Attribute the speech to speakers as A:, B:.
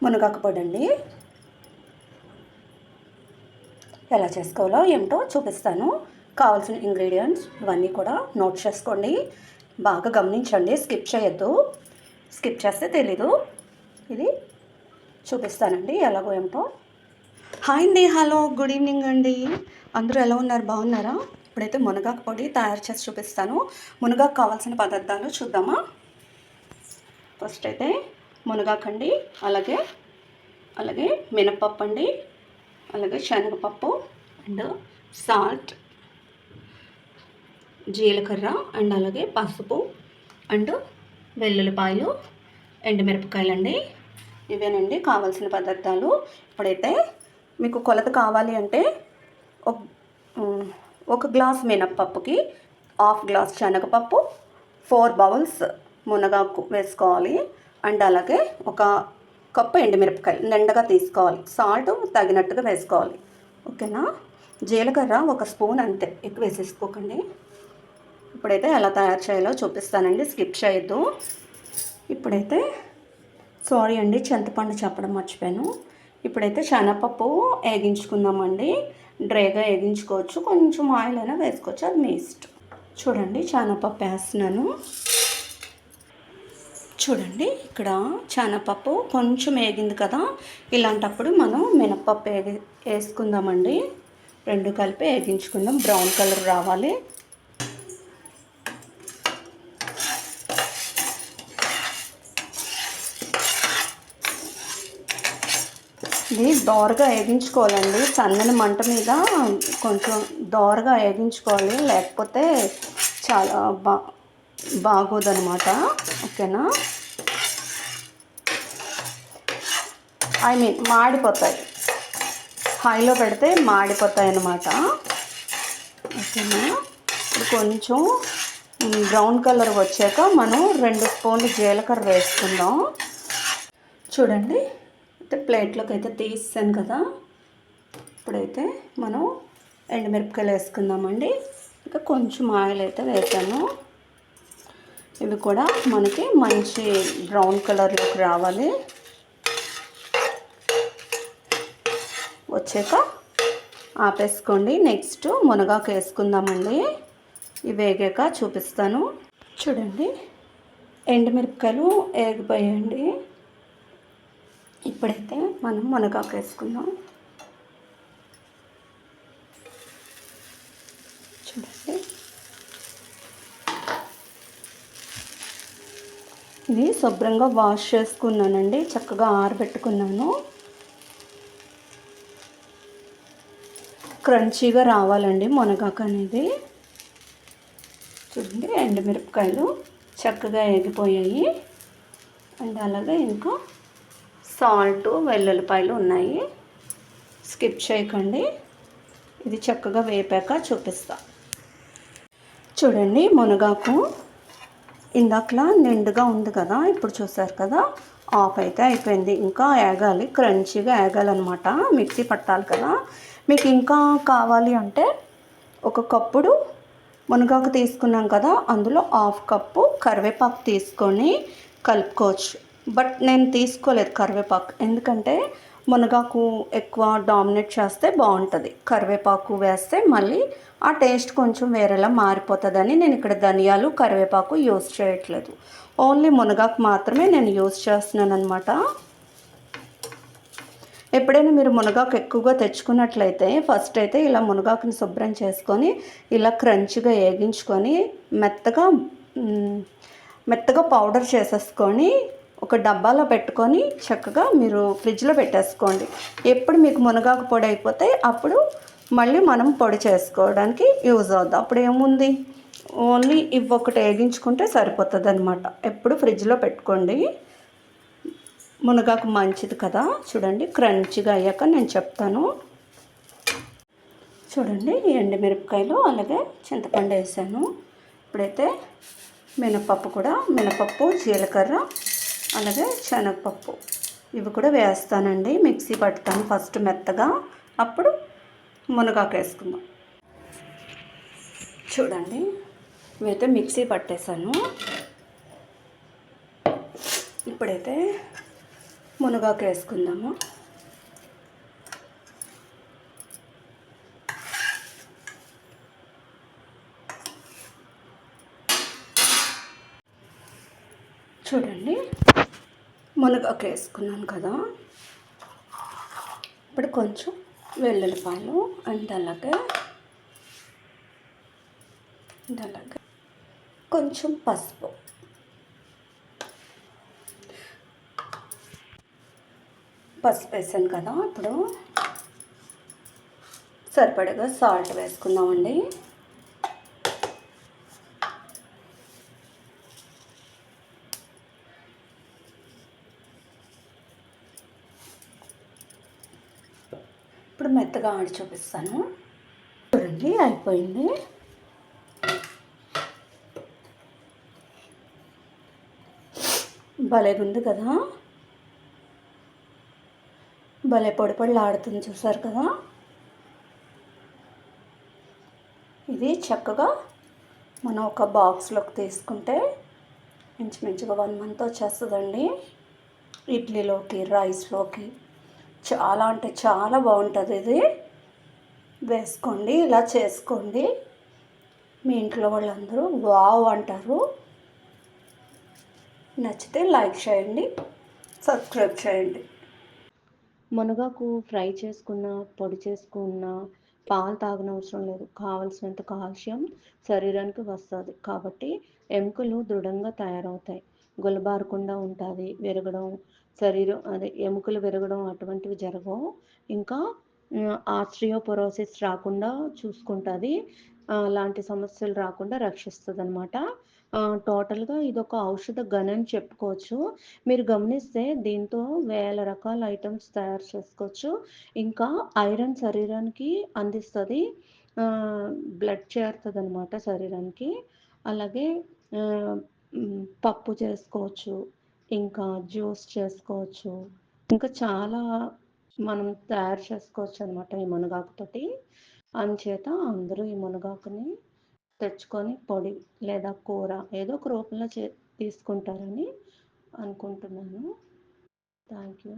A: మునగాకు పొడి అండి. ఎలా చేసుకోవాలో ఏమిటో చూపిస్తాను. కావాల్సిన ఇంగ్రీడియంట్స్ ఇవన్నీ కూడా నోట్ చేసుకోండి, బాగా గమనించండి, స్కిప్ చేయొద్దు. స్కిప్ చేస్తే తెలీదు. ఇది చూపిస్తానండి ఎలాగో ఏమిటో. హాయ్ అండి, హలో, గుడ్ ఈవినింగ్ అండి. అందరూ ఎలా ఉన్నారు, బాగున్నారా? ఇప్పుడైతే మునగాకు పొడి తయారు చేసి చూపిస్తాను. మునగాకు కావాల్సిన పదార్థాలు చూద్దామా. ఫస్ట్ అయితే మునగాకు అండి, అలాగే మినపప్పు అండి, అలాగే శనగపప్పు అండ్ సాల్ట్, జీలకర్ర అండ్ అలాగే పసుపు అండ్ వెల్లుల్లిపాయలు, ఎండుమిరపకాయలు అండి. ఇవేనండి కావాల్సిన పదార్థాలు. ఇప్పుడైతే మీకు కొలత కావాలి అంటే ఒక గ్లాస్ మినప్పప్పుకి హాఫ్ గ్లాస్ శనగపప్పు, 4 బౌల్స్ మునగాకు వేసుకోవాలి. అండ్ అలాగే ఒక కప్పు ఎండుమిరపకాయలు నిండగా తీసుకోవాలి. సాల్ట్ తగినట్టుగా వేసుకోవాలి, ఓకేనా. జీలకర్ర 1 స్పూన్ అంతే, ఎక్కువ వేసేసుకోకండి. ఇప్పుడైతే ఎలా తయారు చేయాలో చూపిస్తానండి, స్కిప్ చేయొద్దు. ఇప్పుడైతే సారీ అండి, చింతపండు చెప్పడం మర్చిపోయాను. ఇప్పుడైతే శనగపప్పు వేగించుకుందామండి. డ్రైగా వేగించుకోవచ్చు, కొంచెం ఆయిల్ అయినా వేసుకోవచ్చు, అది మీ ఇష్టం. చూడండి శనగపప్పు వేస్తున్నాను. చూడండి ఇక్కడ శనగపప్పు కొంచెం వేగింది కదా, ఇలాంటప్పుడు మనం మినపప్పు వేసుకుందామండి. 2 కలిపి వేగించుకుందాం, బ్రౌన్ కలర్ రావాలి. ఇది దోరగా వేగించుకోవాలండి, సన్నని మంట మీద కొంచెం దోరగా వేగించుకోవాలి, లేకపోతే చాలా బాగోదన్నమాట, ఓకేనా. మాడిపోతాయి, హైలో పెడితే మాడిపోతాయి అన్నమాట, ఓకేనా. ఇప్పుడు కొంచెం బ్రౌన్ కలర్ వచ్చాక మనం 2 స్పూన్లు జీలకర్ర వేసుకుందాం. చూడండి అయితే ప్లేట్లోకి అయితే తీసాను కదా. ఇప్పుడైతే మనం ఎండుమిరపకాయలు వేసుకుందామండి. ఇంకా కొంచెం ఆయిల్ అయితే వేసాను. ఇవి కూడా మనకి మంచి బ్రౌన్ కలర్లోకి రావాలి. వచ్చాక ఆపేసుకోండి. నెక్స్ట్ మునగాకు వేసుకుందామండి. ఇవి వేగాక చూపిస్తాను. చూడండి ఎండుమిరపకాయలు వేగిపోయాయండి. ఇప్పుడైతే మనం మునగాకు వేసుకుందాం. చూడండి ఇది శుభ్రంగా వాష్ చేసుకున్నానండి, చక్కగా ఆరబెట్టుకున్నాను. క్రంచీగా రావాలండి మునగాకు అనేది. చూడండి ఎండుమిరపకాయలు చక్కగా వేగిపోయాయి. అండ్ అలాగే ఇంకా సాల్ట్, వెల్లుల్లిపాయలు ఉన్నాయి, స్కిప్ చేయకండి. ఇది చక్కగా వేపాక చూపిస్తా. చూడండి మునగాకు ఇందాకలా నిండుగా ఉంది కదా, ఇప్పుడు చూసారు కదా, ఆఫ్ అయితే అయిపోయింది. ఇంకా వేగాలి, క్రంచీగా వేగాలన్నమాట, మిక్సీ పట్టాలి కదా. మీకు ఇంకా కావాలి అంటే ఒక కప్పుడు మునగాకు తీసుకున్నాం కదా, అందులో హాఫ్ కప్పు కరివేపాకు తీసుకొని కలుపుకోవచ్చు. బట్ నేను తీసుకోలేదు కరివేపాకు, ఎందుకంటే మునగాకు ఎక్కువ డామినేట్ చేస్తే బాగుంటుంది. కరివేపాకు వేస్తే మళ్ళీ ఆ టేస్ట్ కొంచెం వేరేలా మారిపోతుందని నేను ఇక్కడ ధనియాలు, కరివేపాకు యూస్ చేయట్లేదు. ఓన్లీ మునగాకు మాత్రమే నేను యూస్ చేస్తున్నాను అనమాట. ఎప్పుడైనా మీరు మునగాకు ఎక్కువగా తెచ్చుకున్నట్లయితే ఫస్ట్ అయితే ఇలా మునగాకుని శుభ్రం చేసుకొని ఇలా క్రంచిగా వేగించుకొని మెత్తగా పౌడర్ చేసేసుకొని ఒక డబ్బాలో పెట్టుకొని చక్కగా మీరు ఫ్రిడ్జ్లో పెట్టేసుకోండి. ఎప్పుడు మీకు మునగాకు పొడి అయిపోతే అప్పుడు మళ్ళీ మనం పొడి చేసుకోవడానికి యూజ్ అవుద్ది. అప్పుడు ఏముంది, ఓన్లీ ఇవి ఒకటి వేగించుకుంటే సరిపోతుంది అనమాట. ఎప్పుడు ఫ్రిడ్జ్లో పెట్టుకోండి, మునగాకు మంచిది కదా. చూడండి క్రంచిగా అయ్యాక నేను చెప్తాను. చూడండి ఎండుమిరపకాయలు అలాగే చింతపండు వేసాను. ఇప్పుడైతే మినపప్పు, జీలకర్ర అలాగే శనగపప్పు ఇవి కూడా వేస్తానండి. మిక్సీ పట్టుతాను ఫస్ట్ మెత్తగా, అప్పుడు మునగాకు వేసుకుందాం. చూడండి ఇవైతే మిక్సీ పట్టేశాను. ఇప్పుడైతే మునగాకు వేసుకుందాము. చూడండి, మునగాకు వేసుకున్నాను కదా. ఇప్పుడు కొంచెం వెల్లుల్లిపాయలు అండ్ అలాగే కొంచెం పసుపు, వేసాను కదా. ఇప్పుడు సరిపడగా సాల్ట్ వేసుకుందామండి. ఇప్పుడు మెత్తగా ఆడి చూపిస్తాను. చూడండి, అయిపోయింది. భలే ఉంది కదా, భలే పొడి పొడిలాడుతుంది, చూసారు కదా. ఇది చక్కగా మనం ఒక బాక్స్లోకి తీసుకుంటే ఇంచుమించుగా 1 మంత్ వచ్చేస్తుందండి. ఇడ్లీలోకి, రైస్లోకి చాలా అంటే చాలా బాగుంటుంది. ఇది వేసుకోండి, ఇలా చేసుకోండి. మీ ఇంట్లో వాళ్ళందరూ వావ్ అంటారు. నచ్చితే లైక్ చేయండి, సబ్స్క్రైబ్ చేయండి. మునగాకు ఫ్రై చేసుకున్న, పొడి చేసుకున్న పాలు తాగనవసరం లేదు. కావలసినంత కాల్షియం శరీరానికి వస్తుంది. కాబట్టి ఎముకలు దృఢంగా తయారవుతాయి, గుల్లబారకుండా ఉంటుంది, విరగడం, ఎముకలు విరగడం అటువంటివి జరగవు. ఇంకా ఆస్ట్రియోపొరోసిస్ రాకుండా చూసుకుంటుంది. అలాంటి సమస్యలు రాకుండా రక్షిస్తుంది అనమాట. టోటల్గా ఇదొక ఔషధ గని చెప్పుకోవచ్చు. మీరు గమనిస్తే దీంతో వేల రకాల ఐటమ్స్ తయారు చేసుకోవచ్చు. ఇంకా ఐరన్ శరీరానికి అందిస్తుంది, బ్లడ్ చేరుతుంది అనమాట శరీరానికి. అలాగే పప్పు చేసుకోవచ్చు, ఇంకా జ్యూస్ చేసుకోవచ్చు, ఇంకా చాలా మనం తయారు చేసుకోవచ్చు అనమాట ఈ మునగాకుతోటి. అందుచేత అందరూ ఈ మునగాకుని తెచ్చుకొని పొడి లేదా కూర ఏదో ఒక రూపంలో తీసుకుంటారని అనుకుంటున్నాను. Thank you.